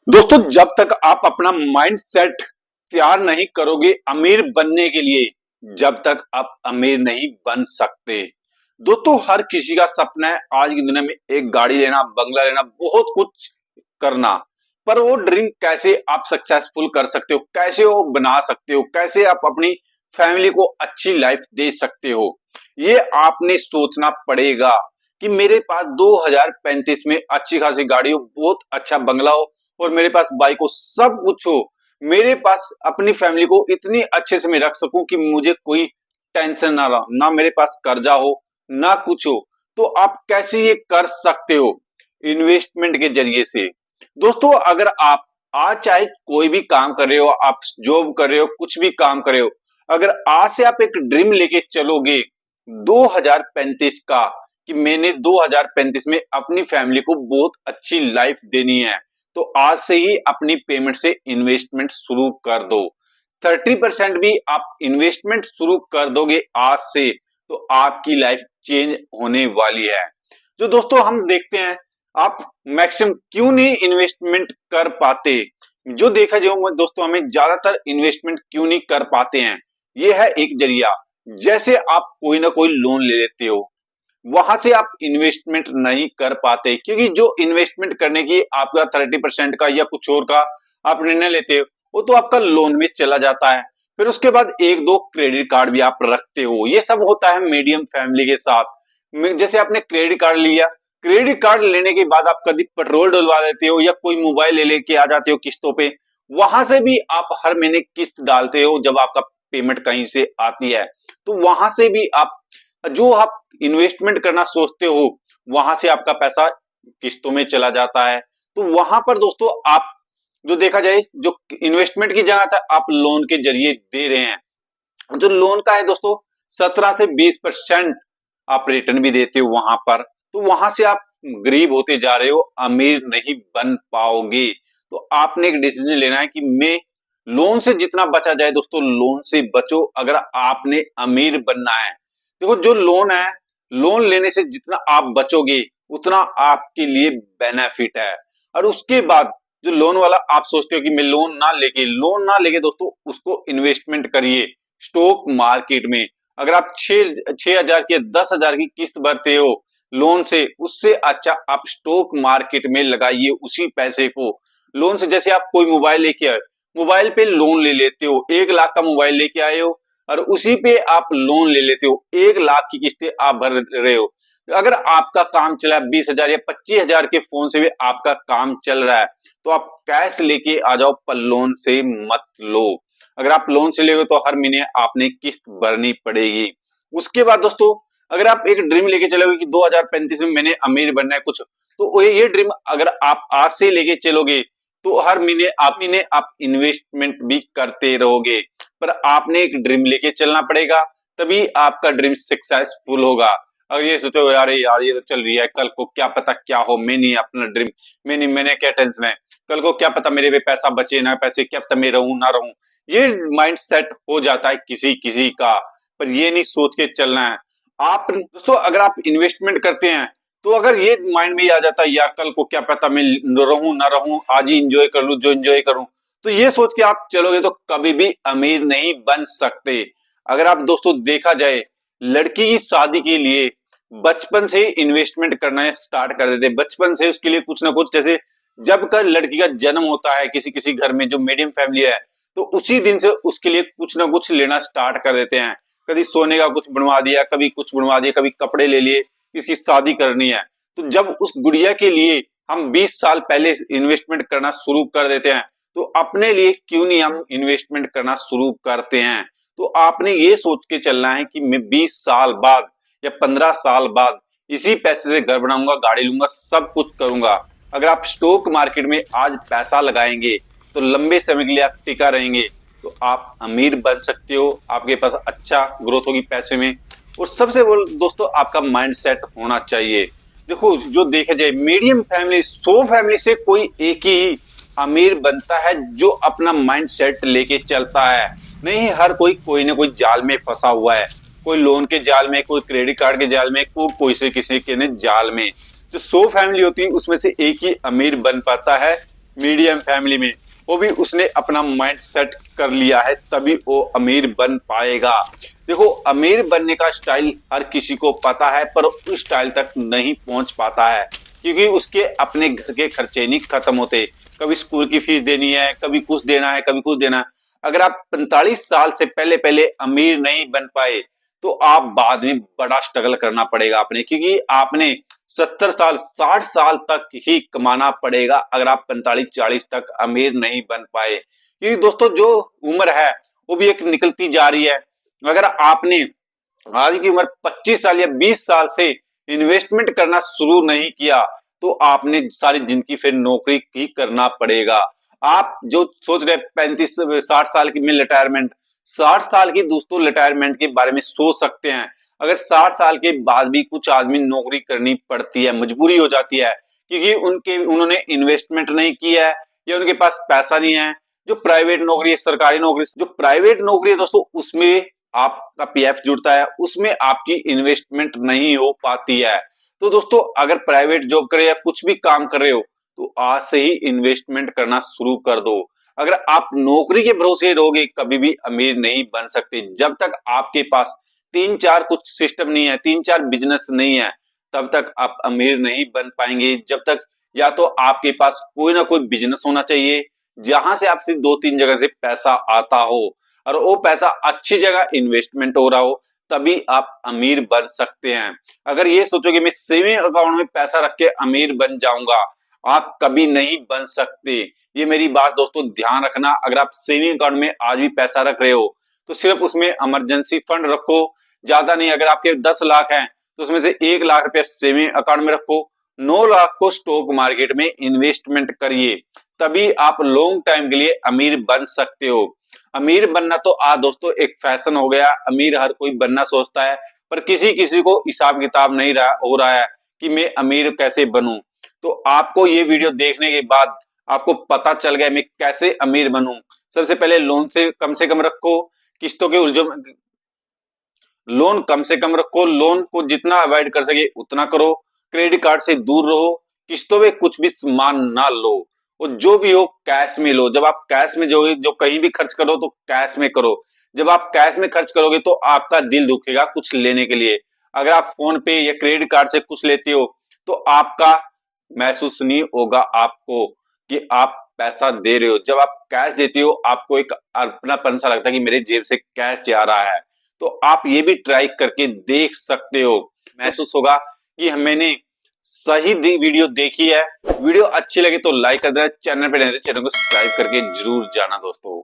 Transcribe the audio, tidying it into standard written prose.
दोस्तों, जब तक आप अपना माइंड सेट तैयार नहीं करोगे अमीर बनने के लिए, जब तक आप अमीर नहीं बन सकते। दोस्तों, हर किसी का सपना है आज की दुनिया में एक गाड़ी लेना, बंगला लेना, बहुत कुछ करना। पर वो ड्रीम कैसे आप सक्सेसफुल कर सकते हो, कैसे वो बना सकते हो, कैसे आप अपनी फैमिली को अच्छी लाइफ दे सकते हो, ये आपने सोचना पड़ेगा। कि मेरे पास 2035 में अच्छी खासी गाड़ी हो, बहुत अच्छा बंगला हो, और मेरे पास बाइक हो, सब कुछ हो, मेरे पास अपनी फैमिली को इतनी अच्छे से मैं रख सकूं कि मुझे कोई टेंशन ना रहा, ना मेरे पास कर्जा हो, ना कुछ हो। तो आप कैसे ये कर सकते हो? इन्वेस्टमेंट के जरिए से। दोस्तों, अगर आप आज चाहे कोई भी काम कर रहे हो, आप जॉब कर रहे हो, कुछ भी काम कर रहे हो, अगर आज से आप एक ड्रीम लेके चलोगे 2035 का, कि मैंने 2035 में अपनी फैमिली को बहुत अच्छी लाइफ देनी है, तो आज से ही अपनी पेमेंट से इन्वेस्टमेंट शुरू कर दो। 30% भी आप इन्वेस्टमेंट शुरू कर दोगे आज से, तो आपकी लाइफ चेंज होने वाली है। जो दोस्तों हम देखते हैं, आप मैक्सिमम क्यों नहीं इन्वेस्टमेंट कर पाते? जो देखा जाए दोस्तों, हमें ज्यादातर इन्वेस्टमेंट क्यों नहीं कर पाते हैं, ये है एक जरिया। जैसे आप कोई ना कोई लोन ले लेते हो, वहां से आप इन्वेस्टमेंट नहीं कर पाते, क्योंकि जो इन्वेस्टमेंट करने की आपका 30% का या कुछ और का आप निर्णय लेते हो, वो तो आपका लोन में चला जाता है। फिर उसके बाद एक दो क्रेडिट कार्ड भी आप रखते हो, ये सब होता है मीडियम फैमिली के साथ। जैसे आपने क्रेडिट कार्ड लिया, क्रेडिट कार्ड लेने के बाद आप कभी पेट्रोल डलवा देते हो, या कोई मोबाइल ले लेके आ जाते हो किस्तों पे, वहां से भी आप हर महीने किस्त डालते हो जब आपका पेमेंट कहीं से आती है। तो वहां से भी आप जो आप इन्वेस्टमेंट करना सोचते हो, वहां से आपका पैसा किस्तों में चला जाता है। तो वहां पर दोस्तों आप जो देखा जाए, जो इन्वेस्टमेंट की जगह था आप लोन के जरिए दे रहे हैं। जो लोन का है दोस्तों, 17 से 20% आप रिटर्न भी देते हो वहां पर। तो वहां से आप गरीब होते जा रहे हो, अमीर नहीं बन पाओगे। तो आपने एक डिसीजन लेना है कि मैं लोन से जितना बचा जाए दोस्तों, लोन से बचो अगर आपने अमीर बनना है। देखो, जो लोन है, लोन लेने से जितना आप बचोगे उतना आपके लिए बेनिफिट है। और उसके बाद जो लोन वाला आप सोचते हो कि मैं लोन ना लेके दोस्तों उसको इन्वेस्टमेंट करिए स्टॉक मार्केट में। अगर आप 6,000 की 10,000 की किस्त भरते हो लोन से, उससे अच्छा आप स्टॉक मार्केट में लगाइए उसी पैसे को। लोन से जैसे आप कोई मोबाइल लेके आए, मोबाइल पे लोन ले लेते हो, 1 लाख का मोबाइल लेके आए हो, और उसी पे आप लोन ले लेते हो, 1 लाख की किस्तें आप भर रहे हो। अगर आपका काम चला 20,000 या 25,000 के फोन से भी आपका काम चल रहा है, तो आप कैश लेके आ जाओ, पर लोन से मत लो। अगर आप लोन से लेगे तो हर महीने आपने किस्त भरनी पड़ेगी। उसके बाद दोस्तों, अगर आप एक ड्रीम लेके चलोगे कि 2035 में मैंने अमीर बनना है कुछ, तो ये ड्रीम अगर आप आज से लेके चलोगे, तो हर महीने आप इन्वेस्टमेंट भी करते रहोगे। पर आपने एक ड्रीम लेके चलना पड़ेगा, तभी आपका ड्रीम सक्सेसफुल होगा। अगर ये सोचो यार ये तो चल रही है, कल को क्या पता क्या हो, मैं नहीं अपना ड्रीम, मैंने क्या टेंशन है, कल को क्या पता मेरे पे पैसा बचे ना पैसे, क्या पता मैं रहूं ना रहूं, ये माइंड सेट हो जाता है किसी किसी का। पर ये नहीं सोच के चलना है। आप दोस्तों अगर आप इन्वेस्टमेंट करते हैं, तो अगर ये माइंड में आ जाता है यार कल को क्या पता मैं रहूं ना रहूं, आज ही इंजॉय कर लूं जो इंजॉय करूं, तो ये सोच के आप चलोगे तो कभी भी अमीर नहीं बन सकते। अगर आप दोस्तों देखा जाए, लड़की की शादी के लिए बचपन से ही इन्वेस्टमेंट करना स्टार्ट कर देते, बचपन से उसके लिए कुछ ना कुछ, जैसे जब का लड़की का जन्म होता है किसी किसी घर में जो मीडियम फैमिली है, तो उसी दिन से उसके लिए कुछ ना कुछ लेना स्टार्ट कर देते हैं। कभी सोने का कुछ बनवा दिया, कभी कुछ बनवा दिया, कभी कपड़े ले लिए, इसकी शादी करनी है। तो जब उस गुड़िया के लिए हम 20 साल पहले इन्वेस्टमेंट करना शुरू कर देते हैं, तो अपने लिए क्यों नहीं हम इन्वेस्टमेंट करना शुरू करते हैं? तो आपने ये सोच के चलना है कि मैं 20 साल बाद या 15 साल बाद इसी पैसे से घर बनाऊंगा, गाड़ी लूंगा, सब कुछ करूंगा। अगर आप स्टॉक मार्केट में आज पैसा लगाएंगे, तो लंबे समय के लिए आप टिका रहेंगे, तो आप अमीर बन सकते हो, आपके पास अच्छा ग्रोथ होगी पैसे में। और सबसे बड़ा दोस्तों आपका माइंड सेट होना चाहिए। देखो, जो देखा जाए मीडियम फैमिली, 100 फैमिली से कोई एक ही अमीर बनता है जो अपना माइंड सेट लेके चलता है। नहीं, हर कोई ना कोई जाल में फंसा हुआ है, कोई लोन के जाल में, कोई क्रेडिट कार्ड के जाल में, कोई से किसी के ने जाल में। जो 100 फैमिली होती है उसमें से एक ही अमीर बन पाता है, मीडियम फैमिली में, वो भी उसने अपना माइंड सेट कर लिया है, तभी वो अमीर बन पाएगा। देखो, अमीर बनने का स्टाइल हर किसी को पता है, पर उस स्टाइल तक नहीं पहुंच पाता है, क्योंकि उसके अपने घर के खर्चे नहीं खत्म होते। कभी स्कूल की फीस देनी है, कभी कुछ देना है, कभी कुछ देना है। अगर आप 45 साल से पहले पहले अमीर नहीं बन पाए, तो आप बाद में बड़ा स्ट्रगल करना पड़ेगा आपने, क्योंकि आपने 70 साल 60 साल तक ही कमाना पड़ेगा अगर आप 45-40 तक अमीर नहीं बन पाए। क्योंकि दोस्तों, जो उम्र है वो भी एक निकलती जा रही है। अगर आपने आज की उम्र 25 साल या 20 साल से इन्वेस्टमेंट करना शुरू नहीं किया, तो आपने सारी जिंदगी फिर नौकरी ही करना पड़ेगा। आप जो सोच रहे 35-60 साल की में रिटायरमेंट, 60 साल की दोस्तों रिटायरमेंट के बारे में सोच सकते हैं। अगर 60 साल के बाद भी कुछ आदमी नौकरी करनी पड़ती है, मजबूरी हो जाती है, क्योंकि उन्होंने इन्वेस्टमेंट नहीं किया है या उनके पास पैसा नहीं है। जो प्राइवेट नौकरी है, सरकारी नौकरी, जो प्राइवेट नौकरी है दोस्तों, उसमें आपका पीएफ जुड़ता है, उसमें आपकी इन्वेस्टमेंट नहीं हो पाती है। तो दोस्तों, अगर प्राइवेट जॉब करे या कुछ भी काम कर रहे हो, तो आज से ही इन्वेस्टमेंट करना शुरू कर दो। अगर आप नौकरी के भरोसे रहोगे, कभी भी अमीर नहीं बन सकते। जब तक आपके पास 3-4 कुछ सिस्टम नहीं है, 3-4 बिजनेस नहीं है, तब तक आप अमीर नहीं बन पाएंगे। जब तक या तो आपके पास कोई ना कोई बिजनेस होना चाहिए, जहां से आप सिर्फ 2-3 जगह से पैसा आता हो, और वो पैसा अच्छी जगह इन्वेस्टमेंट हो रहा हो, तभी आप अमीर बन सकते हैं। अगर ये सोचोगे मैं सेविंग अकाउंट में पैसा रख के अमीर बन जाऊंगा, आप कभी नहीं बन सकते। ये मेरी बात दोस्तों ध्यान रखना। अगर आप सेविंग अकाउंट में आज भी पैसा रख रहे हो, तो सिर्फ उसमें इमरजेंसी फंड रखो, ज्यादा नहीं। अगर आपके 10 लाख हैं, तो उसमें से 1 लाख रुपया सेविंग अकाउंट में रखो, 9 लाख को स्टॉक मार्केट में इन्वेस्टमेंट करिए, तभी आप लॉन्ग टाइम के लिए अमीर बन सकते हो। अमीर बनना तो आज दोस्तों एक फैशन हो गया। अमीर हर कोई बनना सोचता है, पर किसी किसी को हिसाब किताब नहीं हो रहा है कि मैं अमीर कैसे बनूं। तो आपको ये वीडियो देखने के बाद आपको पता चल गया मैं कैसे अमीर बनूं। सबसे पहले लोन से कम रखो, किस्तों के उलझन लोन कम से कम रखो, लोन को जितना अवॉइड कर सके उतना करो, क्रेडिट कार्ड से दूर रहो, किस्तों में कुछ भी सामान ना लो, और जो भी हो कैश में लो। जब आप कैश में जो कहीं भी खर्च करो तो कैश में करो। जब आप कैश में खर्च करोगे तो आपका दिल दुखेगा कुछ लेने के लिए। अगर आप फोन पे या क्रेडिट कार्ड से कुछ लेते हो, तो आपका महसूस नहीं होगा आपको कि आप पैसा दे रहे हो। जब आप कैश देते हो, आपको एक अपनापन सा लगता है कि मेरे जेब से कैश जा रहा है। तो आप ये भी ट्राई करके देख सकते हो, महसूस होगा कि मैंने सही वीडियो देखी है। वीडियो अच्छी लगे तो लाइक कर देना, चैनल पे नए तो चैनल को सब्सक्राइब करके जरूर जाना दोस्तों।